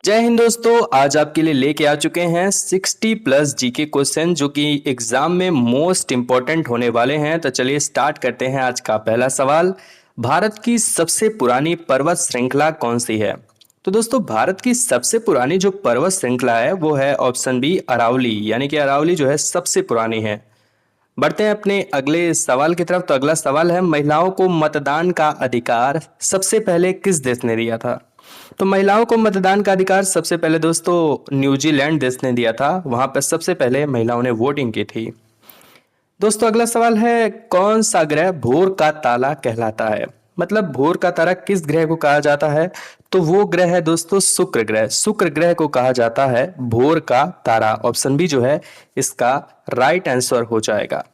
जय हिंद दोस्तों। आज आपके लिए लेके आ चुके हैं 60 प्लस जीके क्वेश्चन जो कि एग्जाम में मोस्ट इंपॉर्टेंट होने वाले हैं। तो चलिए स्टार्ट करते हैं। आज का पहला सवाल, भारत की सबसे पुरानी पर्वत श्रृंखला कौन सी है? तो दोस्तों भारत की सबसे पुरानी जो पर्वत श्रृंखला है वो है ऑप्शन बी अरावली, यानी कि अरावली जो है सबसे पुरानी है। बढ़ते हैं अपने अगले सवाल की तरफ। तो अगला सवाल है, महिलाओं को मतदान का अधिकार सबसे पहले किस देश ने दिया था? तो महिलाओं को मतदान का अधिकार सबसे पहले दोस्तों न्यूजीलैंड देश ने दिया था। वहां पर सबसे पहले महिलाओं ने वोटिंग की थी। दोस्तों अगला सवाल है, कौन सा ग्रह भोर का तारा कहलाता है? मतलब भोर का तारा किस ग्रह को कहा जाता है? तो वो ग्रह है दोस्तों शुक्र ग्रह। शुक्र ग्रह को कहा जाता है भोर का तारा। ऑप्शन बी जो है इसका राइट आंसर हो जाएगा।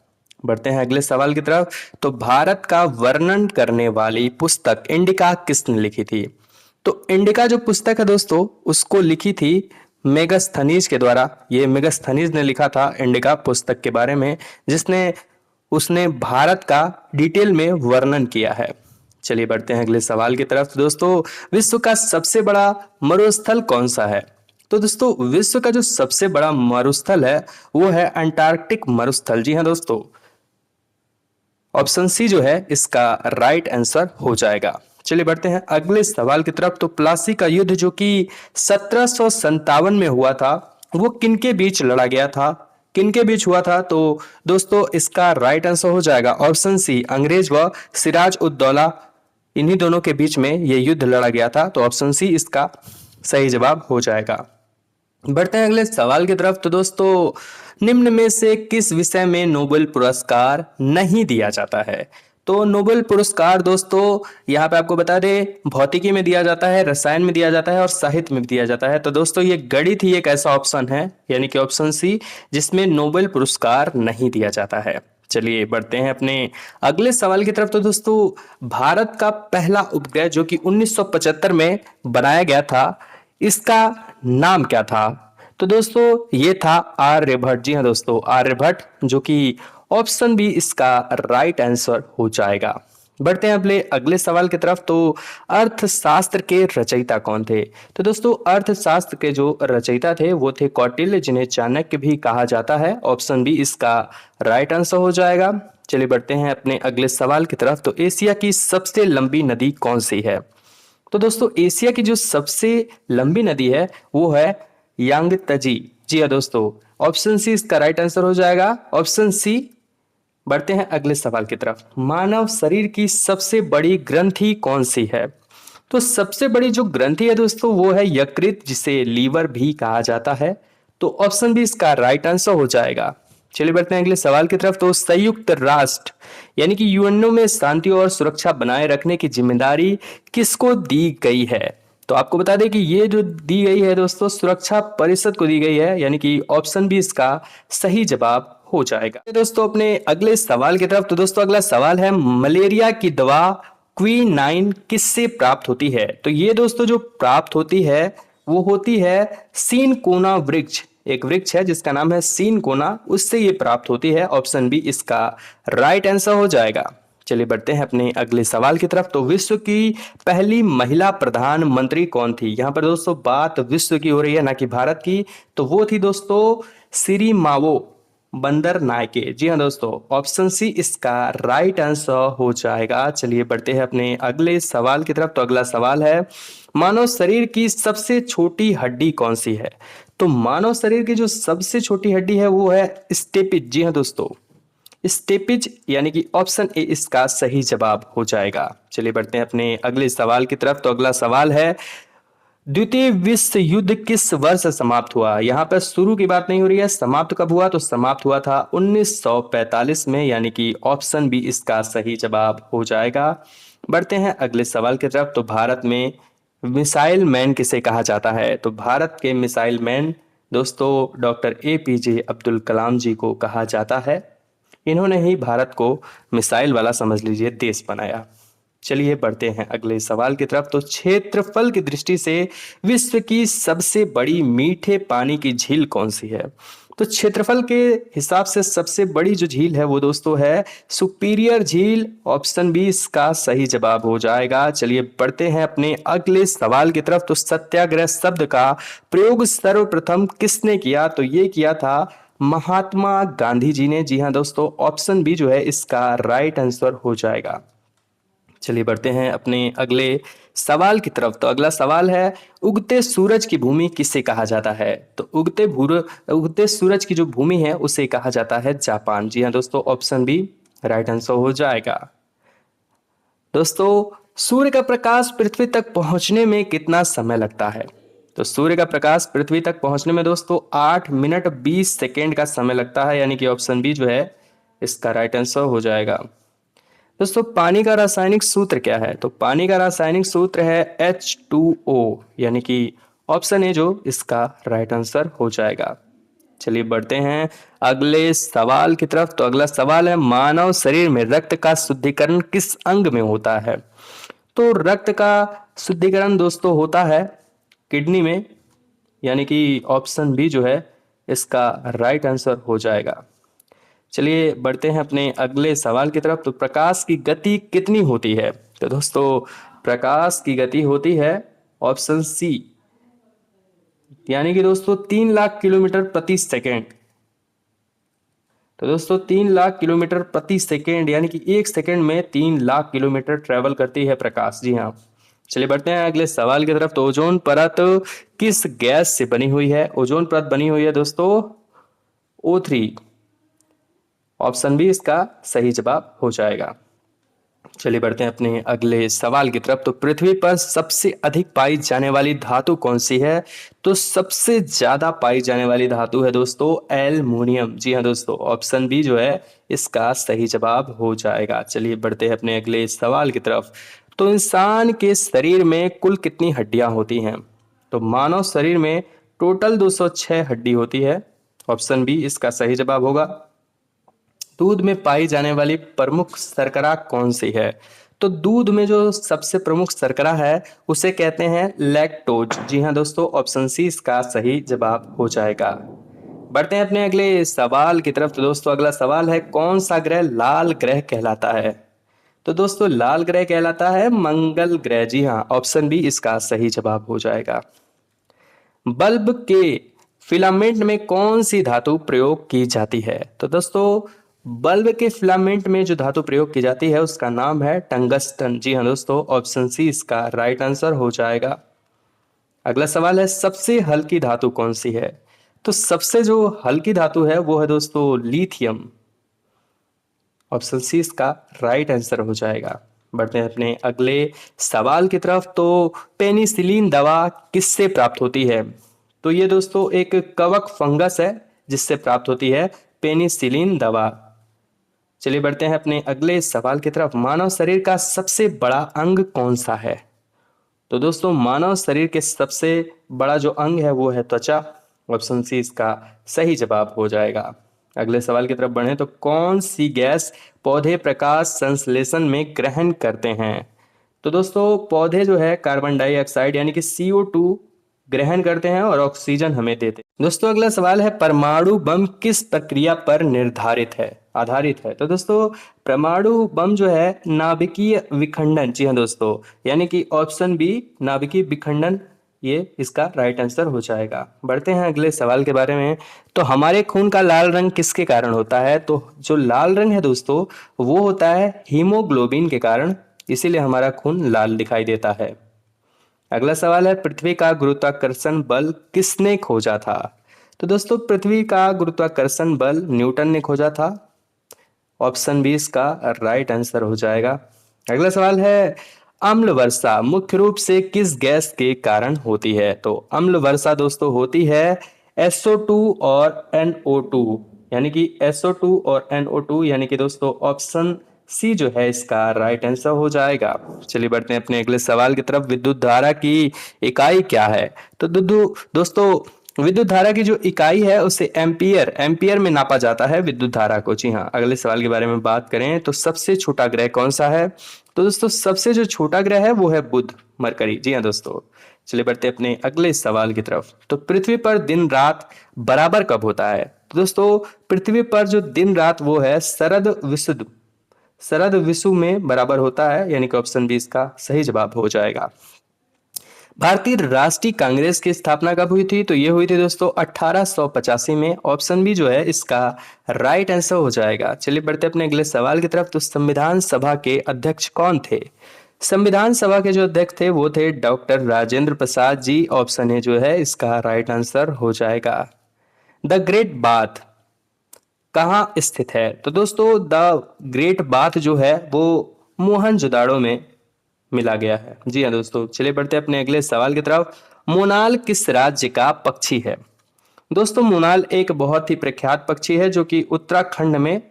बढ़ते हैं अगले सवाल की तरफ। तो भारत का वर्णन करने वाली पुस्तक इंडिका किसने लिखी थी? तो इंडिका जो पुस्तक है दोस्तों उसको लिखी थी मेगास्थनीज के द्वारा। ये मेगास्थनीज ने लिखा था इंडिका पुस्तक के बारे में, जिसने उसने भारत का डिटेल में वर्णन किया है। चलिए बढ़ते हैं अगले सवाल की तरफ। दोस्तों विश्व का सबसे बड़ा मरुस्थल कौन सा है? तो दोस्तों विश्व का जो सबसे बड़ा मरुस्थल है वो है अंटार्कटिक मरुस्थल। जी हाँ दोस्तों, ऑप्शन सी जो है इसका राइट आंसर हो जाएगा। चलिए बढ़ते हैं अगले सवाल की तरफ। तो प्लासी का युद्ध जो कि 1757 में हुआ था वो किनके बीच लड़ा गया था? किनके बीच हुआ था? तो दोस्तों इसका राइट आंसर हो जाएगा ऑप्शन सी, अंग्रेज व सिराज उद दौला, इन्हीं दोनों के बीच में ये युद्ध लड़ा गया था। तो ऑप्शन सी इसका सही जवाब हो जाएगा। बढ़ते हैं अगले सवाल की तरफ। तो दोस्तों निम्न में से किस विषय में नोबेल पुरस्कार नहीं दिया जाता है? तो नोबेल पुरस्कार दोस्तों यहाँ पे आपको बता दें भौतिकी में दिया जाता है, रसायन में दिया जाता है और साहित्य में दिया जाता है। तो दोस्तों ये गणित ही एक ऐसा ऑप्शन है, यानी कि ऑप्शन सी, जिसमें नोबेल पुरस्कार नहीं दिया जाता है। चलिए बढ़ते हैं अपने अगले सवाल की तरफ। तो दोस्तों भारत का पहला उपग्रह जो कि 1975 में बनाया गया था, इसका नाम क्या था? तो दोस्तों ये था आर्यभट्ट। जी हाँ दोस्तों, आर्यभट्ट, जो कि ऑप्शन बी इसका राइट आंसर हो जाएगा। बढ़ते हैं अपने अगले सवाल की तरफ। तो अर्थशास्त्र के रचयिता कौन थे? तो दोस्तों अर्थशास्त्र के जो रचयिता थे वो थे कौटिल्य, जिन्हें चाणक्य भी कहा जाता है। ऑप्शन बी इसका राइट आंसर हो जाएगा। चलिए बढ़ते हैं अपने अगले सवाल की तरफ। तो एशिया की सबसे लंबी नदी कौन सी है? तो दोस्तों एशिया की जो सबसे लंबी नदी है वो है यांगत्जी। जी हाँ दोस्तों, ऑप्शन सी इसका राइट आंसर हो जाएगा, ऑप्शन सी। बढ़ते हैं अगले सवाल की तरफ। मानव शरीर की सबसे बड़ी ग्रंथि कौन सी है? तो सबसे बड़ी जो ग्रंथि है दोस्तों वो है यकृत, जिसे लीवर भी कहा जाता है। तो ऑप्शन बी इसका राइट आंसर हो जाएगा। चलिए बढ़ते हैं अगले सवाल की तरफ। तो संयुक्त राष्ट्र यानी कि यूएनओ में शांति और सुरक्षा बनाए रखने की जिम्मेदारी किसको दी गई है? तो आपको बता दें कि ये जो दी गई है दोस्तों सुरक्षा परिषद को दी गई है, यानी कि ऑप्शन बी इसका सही जवाब हो जाएगा। दोस्तों अपने अगले सवाल की तरफ। तो दोस्तों अगला सवाल है, मलेरिया की दवा क्विनाइन किससे प्राप्त होती है? तो ये दोस्तों जो प्राप्त होती है वो होती है सिनकोना वृक्ष। एक वृक्ष है जिसका नाम है सिनकोना, उससे ये प्राप्त होती है। ऑप्शन बी इसका राइट आंसर हो जाएगा। चलिए बढ़ते हैं अपने अगले सवाल की तरफ। तो विश्व की पहली महिला प्रधानमंत्री कौन थी? यहाँ पर दोस्तों बात विश्व की हो रही है, ना कि भारत की। तो वो थी दोस्तों सिरिमावो बंदर नायके। जी हाँ दोस्तों, ऑप्शन सी इसका राइट आंसर हो जाएगा। चलिए बढ़ते हैं अपने अगले सवाल की तरफ। तो अगला सवाल है, मानव शरीर की सबसे छोटी हड्डी कौन सी है? तो मानव शरीर की जो सबसे छोटी हड्डी है वो है स्टेपिज। जी हाँ दोस्तों, स्टेपिज, यानी कि ऑप्शन ए इसका सही जवाब हो जाएगा। चलिए बढ़ते हैं अपने अगले सवाल की तरफ। तो अगला सवाल है, द्वितीय विश्व युद्ध किस वर्ष समाप्त हुआ? यहाँ पर शुरू की बात नहीं हो रही है, समाप्त कब हुआ? तो समाप्त हुआ था 1945 में, यानी कि ऑप्शन बी इसका सही जवाब हो जाएगा। बढ़ते हैं अगले सवाल की तरफ। तो भारत में मिसाइल मैन किसे कहा जाता है? तो भारत के मिसाइल मैन दोस्तों डॉक्टर APJ अब्दुल कलाम जी को कहा जाता है। इन्होंने ही भारत को मिसाइल वाला समझ लीजिए देश बनाया। चलिए बढ़ते हैं अगले सवाल की तरफ। तो क्षेत्रफल की दृष्टि से विश्व की सबसे बड़ी मीठे पानी की झील कौन सी है? तो क्षेत्रफल के हिसाब से सबसे बड़ी जो झील है वो दोस्तों है सुपीरियर झील। ऑप्शन बी इसका सही जवाब हो जाएगा। चलिए बढ़ते हैं अपने अगले सवाल की तरफ। तो सत्याग्रह शब्द का प्रयोग सर्वप्रथम किसने किया? तो ये किया था महात्मा गांधी जी ने। जी हाँ दोस्तों, ऑप्शन बी जो है इसका राइट आंसर हो जाएगा। चलिए बढ़ते हैं अपने अगले सवाल की तरफ। तो अगला सवाल है उगते सूरज की भूमि किसे कहा जाता है? तो उगते सूरज की जो भूमि है उसे कहा जाता है जापान। जी हाँ दोस्तों, ऑप्शन बी राइट आंसर हो जाएगा। दोस्तों सूर्य का प्रकाश पृथ्वी तक पहुंचने में कितना समय लगता है? तो सूर्य का प्रकाश पृथ्वी तक पहुंचने में दोस्तों 8 मिनट 20 सेकेंड का समय लगता है, यानी कि ऑप्शन बी जो है इसका राइट आंसर हो जाएगा। दोस्तों पानी का रासायनिक सूत्र क्या है? तो पानी का रासायनिक सूत्र है H2O, यानी कि ऑप्शन ए जो इसका राइट आंसर हो जाएगा। चलिए बढ़ते हैं अगले सवाल की तरफ। तो अगला सवाल है मानव शरीर में रक्त का शुद्धिकरण किस अंग में होता है? तो रक्त का शुद्धिकरण दोस्तों होता है किडनी में, यानी कि ऑप्शन बी जो है इसका राइट आंसर हो जाएगा। चलिए बढ़ते हैं अपने अगले सवाल की तरफ। तो प्रकाश की गति कितनी होती है? तो दोस्तों प्रकाश की गति होती है ऑप्शन सी, यानी कि दोस्तों 3 लाख किलोमीटर प्रति सेकेंड। तो दोस्तों 3 लाख किलोमीटर प्रति सेकेंड, यानी कि 1 सेकेंड में 3 लाख किलोमीटर ट्रेवल करती है प्रकाश। जी हाँ। चलिए बढ़ते हैं अगले सवाल की तरफ। तो ओजोन परत किस गैस से बनी हुई है? ओजोन परत बनी हुई है दोस्तों O3। ऑप्शन बी इसका सही जवाब हो जाएगा। चलिए बढ़ते हैं अपने अगले सवाल की तरफ। तो पृथ्वी पर सबसे अधिक पाई जाने वाली धातु कौन सी है? तो सबसे ज्यादा पाई जाने वाली धातु है दोस्तों एल्युमिनियम। जी हाँ दोस्तों, ऑप्शन बी जो है इसका सही जवाब हो जाएगा। चलिए बढ़ते हैं अपने अगले सवाल की तरफ। तो इंसान के शरीर में कुल कितनी हड्डियां होती हैं? तो मानव शरीर में टोटल 206 हड्डी होती है। ऑप्शन बी इसका सही जवाब होगा। दूध में पाई जाने वाली प्रमुख शर्करा कौन सी है? तो दूध में जो सबसे प्रमुख शर्करा है उसे कहते हैं लैक्टोज। जी हाँ दोस्तों, ऑप्शन सी इसका सही जवाब हो जाएगा। बढ़ते हैं अपने अगले सवाल की तरफ। तो दोस्तों अगला सवाल है कौन सा ग्रह लाल ग्रह कहलाता है? तो दोस्तों लाल ग्रह कहलाता है मंगल ग्रह। जी हाँ, ऑप्शन बी इसका सही जवाब हो जाएगा। बल्ब के फिलामेंट में कौन सी धातु प्रयोग की जाती है? तो दोस्तों बल्ब के फिलामेंट में जो धातु प्रयोग की जाती है उसका नाम है टंगस्टन। जी हाँ दोस्तों, ऑप्शन सी इसका राइट आंसर हो जाएगा। अगला सवाल है सबसे हल्की धातु कौन सी है? तो सबसे जो हल्की धातु है वो है दोस्तों लिथियम। ऑप्शन सी इसका राइट आंसर हो जाएगा। बढ़ते हैं अपने अगले सवाल की तरफ। तो पेनिसिलिन दवा किससे प्राप्त होती है? तो ये दोस्तों एक कवक फंगस है जिससे प्राप्त होती है पेनिसिलिन दवा। चलिए बढ़ते हैं अपने अगले सवाल की तरफ। मानव शरीर का सबसे बड़ा अंग कौन सा है? तो दोस्तों मानव शरीर के सबसे बड़ा जो अंग है वो है त्वचा। ऑप्शन सी इसका सही जवाब हो जाएगा। अगले सवाल की तरफ बढ़े। तो कौन सी गैस पौधे प्रकाश संश्लेषण में ग्रहण करते हैं? तो दोस्तों पौधे जो है कार्बन डाइऑक्साइड यानी कि CO2 ग्रहण करते हैं और ऑक्सीजन हमें देते हैं। दोस्तों अगला सवाल है परमाणु बम किस प्रक्रिया पर आधारित है? तो दोस्तों परमाणु बम जो है नाभिकीय विखंडन। जी हाँ दोस्तों, यानी कि ऑप्शन बी नाभिकीय विखंडन ये इसका राइट आंसर हो जाएगा। बढ़ते हैं अगले सवाल के बारे में। तो हमारे खून का लाल रंग किसके कारण होता है? तो जो लाल रंग है दोस्तों वो होता है हीमोग्लोबिन के कारण, इसीलिए हमारा खून लाल दिखाई देता है। अगला सवाल है पृथ्वी का गुरुत्वाकर्षण बल किसने खोजा था? तो दोस्तों पृथ्वी का गुरुत्वाकर्षण बल न्यूटन ने खोजा था। ऑप्शन बी इसका राइट आंसर हो जाएगा। अगला सवाल है अम्ल वर्षा मुख्य रूप से किस गैस के कारण होती है? तो अम्ल वर्षा दोस्तों होती है SO2 और NO2, यानी कि SO2 और NO2, यानी कि दोस्तों ऑप्शन सी जो है इसका राइट आंसर हो जाएगा। चलिए बढ़ते हैं अपने अगले सवाल की तरफ। विद्युत धारा की इकाई क्या है? तो दोस्तों विद्युत धारा की जो इकाई है उसे एम्पियर में नापा जाता है विद्युत धारा को। जी हाँ। अगले सवाल के बारे में बात करें तो सबसे छोटा ग्रह कौन सा है? तो दोस्तों सबसे जो छोटा ग्रह है वो है बुध, मरकरी। जी हाँ दोस्तों। चलिए बढ़ते हैं अपने अगले सवाल की तरफ। तो पृथ्वी पर दिन रात बराबर कब होता है? तो दोस्तों पृथ्वी पर जो दिन रात वो है शरद विषु में बराबर होता है, यानी कि ऑप्शन बी इसका सही जवाब हो जाएगा। भारतीय राष्ट्रीय कांग्रेस की स्थापना कब हुई थी? तो ये हुई थी दोस्तों 1885 में। ऑप्शन बी जो है इसका राइट आंसर हो जाएगा। चलिए बढ़ते अपने अगले सवाल की तरफ। तो संविधान सभा के अध्यक्ष कौन थे? संविधान सभा के जो अध्यक्ष थे वो थे doctor Rajendra Prasad ji. Option A जो है इसका राइट आंसर हो जाएगा। द ग्रेट बाथ कहाँ स्थित है? तो दोस्तों द ग्रेट बाथ जो है वो मोहनजोदाड़ो में मिला गया है। जी हाँ दोस्तों, चलिए बढ़ते हैं अपने अगले सवाल की तरफ। मोनाल किस राज्य का पक्षी है? दोस्तों मोनाल एक बहुत ही प्रख्यात पक्षी है जो कि उत्तराखंड में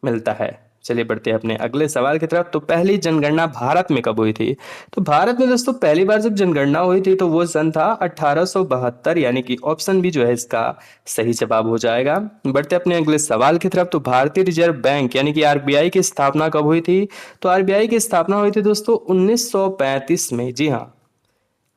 मिलता है। चलिए बढ़ते हैं अपने अगले सवाल की तरफ। तो पहली जनगणना भारत में कब हुई थी? तो भारत में दोस्तों पहली बार जब जनगणना हुई थी तो वो सन था 1872, यानी कि ऑप्शन बी जो है इसका सही जवाब हो जाएगा। बढ़ते अपने अगले सवाल की तरफ। तो भारतीय रिजर्व बैंक यानी कि आरबीआई की स्थापना कब हुई थी? तो आरबीआई की स्थापना हुई थी दोस्तों 1935 में। जी हाँ,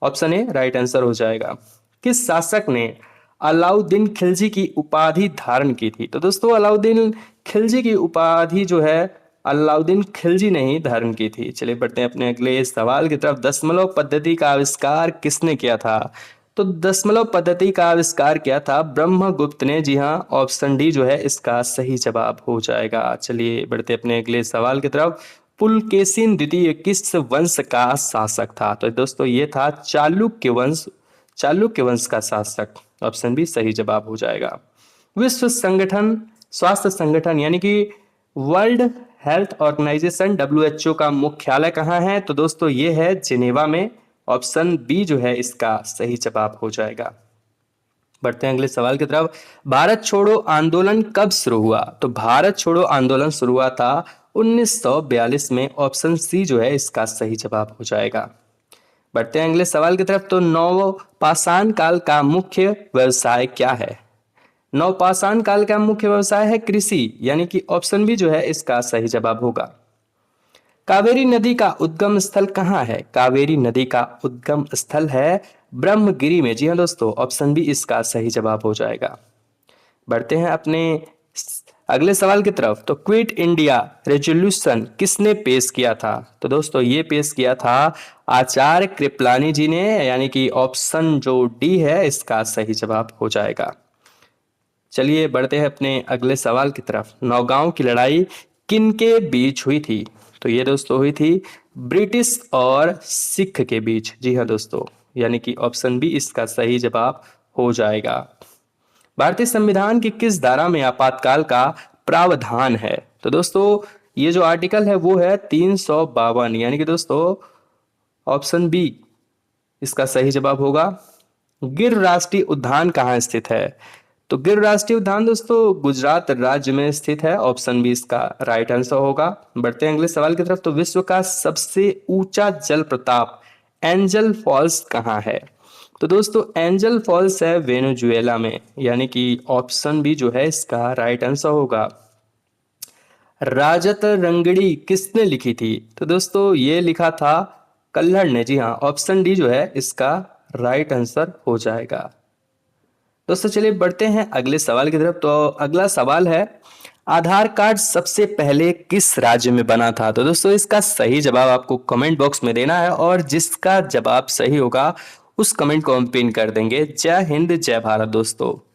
ऑप्शन ए राइट आंसर हो जाएगा। किस शासक ने अलाउद्दीन खिलजी की उपाधि धारण की थी? तो दोस्तों अलाउद्दीन खिलजी की उपाधि जो है अलाउद्दीन खिलजी ने ही धारण की थी। चलिए बढ़ते हैं अपने अगले सवाल की तरफ। दशमलव पद्धति का आविष्कार किसने किया था? तो दशमलव पद्धति का आविष्कार किया था ब्रह्मगुप्त ने। जी हाँ, ऑप्शन डी जो है इसका सही जवाब हो जाएगा। चलिए बढ़ते अपने अगले सवाल की तरफ। पुलकेशिन द्वितीय किस वंश का शासक था? तो दोस्तों ये था चालुक्य वंश का शासक। ऑप्शन बी सही जवाब हो जाएगा। विश्व संगठन स्वास्थ्य संगठन यानी कि वर्ल्ड हेल्थ ऑर्गेनाइजेशन WHO का मुख्यालय कहाँ है? तो दोस्तों ये है जिनेवा में। ऑप्शन बी जो है इसका सही जवाब हो जाएगा। बढ़ते हैं अगले सवाल की तरफ। भारत छोड़ो आंदोलन कब शुरू हुआ? तो भारत छोड़ो आंदोलन शुरू हुआ था 1942 में। ऑप्शन सी जो है इसका सही जवाब हो जाएगा। बढ़ते हैं अगले सवाल की तरफ। तो नवपाषाण काल का मुख्य व्यवसाय क्या है? नवपाषाण काल का मुख्य व्यवसाय है कृषि, यानी कि ऑप्शन बी जो है इसका सही जवाब होगा। कावेरी नदी का उद्गम स्थल कहाँ है? कावेरी नदी का उद्गम स्थल है ब्रह्मगिरी में। जी हाँ दोस्तों, ऑप्शन बी इसका सही जवाब हो जाएगा। बढ़ते हैं अपने अगले सवाल की तरफ। तो क्विट इंडिया रेजोल्यूशन किसने पेश किया था? तो दोस्तों ये पेश किया था आचार्य कृपलानी जी ने, यानी कि ऑप्शन जो डी है इसका सही जवाब हो जाएगा। चलिए बढ़ते हैं अपने अगले सवाल की तरफ। नौगांव की लड़ाई किनके बीच हुई थी? तो ये दोस्तों हुई थी ब्रिटिश और सिख के बीच। जी हाँ दोस्तों, यानी कि ऑप्शन बी इसका सही जवाब हो जाएगा। भारतीय संविधान की किस धारा में आपातकाल का प्रावधान है? तो दोस्तों ये जो आर्टिकल है वो है 352, यानी कि दोस्तों ऑप्शन बी इसका सही जवाब होगा। गिर राष्ट्रीय उद्यान कहाँ स्थित है? तो गिर राष्ट्रीय उद्यान दोस्तों गुजरात राज्य में स्थित है। ऑप्शन बी इसका राइट आंसर होगा। बढ़ते हैं अगले सवाल की तरफ। तो विश्व का सबसे ऊंचा जलप्रपात एंजल फॉल्स कहाँ है? तो दोस्तों एंजल फॉल्स है वेनेजुएला में, यानी कि ऑप्शन बी जो है इसका राइट आंसर होगा। राजत रंगड़ी किसने लिखी थी? तो दोस्तों ये लिखा था कल्हड़ ने। जी हाँ, ऑप्शन डी जो है इसका राइट आंसर हो जाएगा। दोस्तों चलिए बढ़ते हैं अगले सवाल की तरफ। तो अगला सवाल है आधार कार्ड सबसे पहले किस राज्य में बना था? तो दोस्तों इसका सही जवाब आपको कमेंट बॉक्स में देना है और जिसका जवाब सही होगा उस कमेंट को हम पिन कर देंगे। जय हिंद, जय भारत दोस्तों।